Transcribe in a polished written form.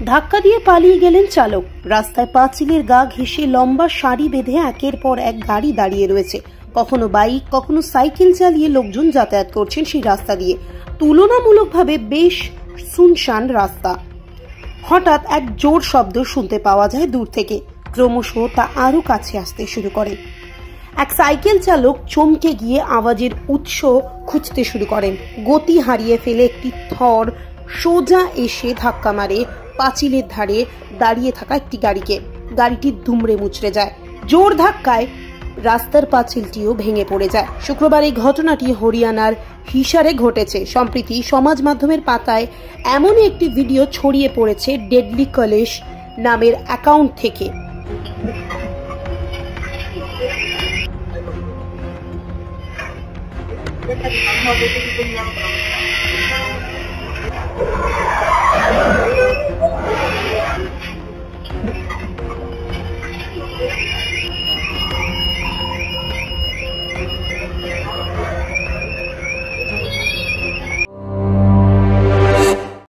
ধাক্কা দিয়ে পালিয়ে গেলেন চালক। রাস্তায় পাঁচিলের গা ঘেঁষে লম্বা সারি বেঁধে একের পর এক গাড়ি দাঁড়িয়ে রয়েছে। কখনো বাইক, কখনো সাইকেল চালিয়ে লোকজন যাতায়াত করছেন সেই রাস্তা দিয়ে। তুলনামূলকভাবে বেশ শুনশান রাস্তা। হঠাৎ এক জোর শব্দ শুনতে পাওয়া যায় দূর থেকে। ক্রমশ তা আরো কাছে আসতে শুরু করে। এক সাইকেল চালক চমকে গিয়ে আওয়াজের উৎস খুঁজতে শুরু করেন। গতি হারিয়ে ফেলে একটি থর সোজা এসে ধাক্কা মারে পাঁচিলের ধারে দাঁড়িয়ে থাকা একটি গাড়িকে। গাড়িটি দুমড়ে মুচড়ে যায়। জোর ধাক্কায় রাস্তার পাঁচিলটিও ভেঙে পড়ে যায়। শুক্রবার এই ঘটনাটি হরিয়ানার হিসারে ঘটেছে। সম্প্রতি সমাজ মাধ্যমের পাতায় এমনই একটি ভিডিও ছড়িয়ে পড়েছে ডেডলি কলেশ নামের অ্যাকাউন্ট থেকে।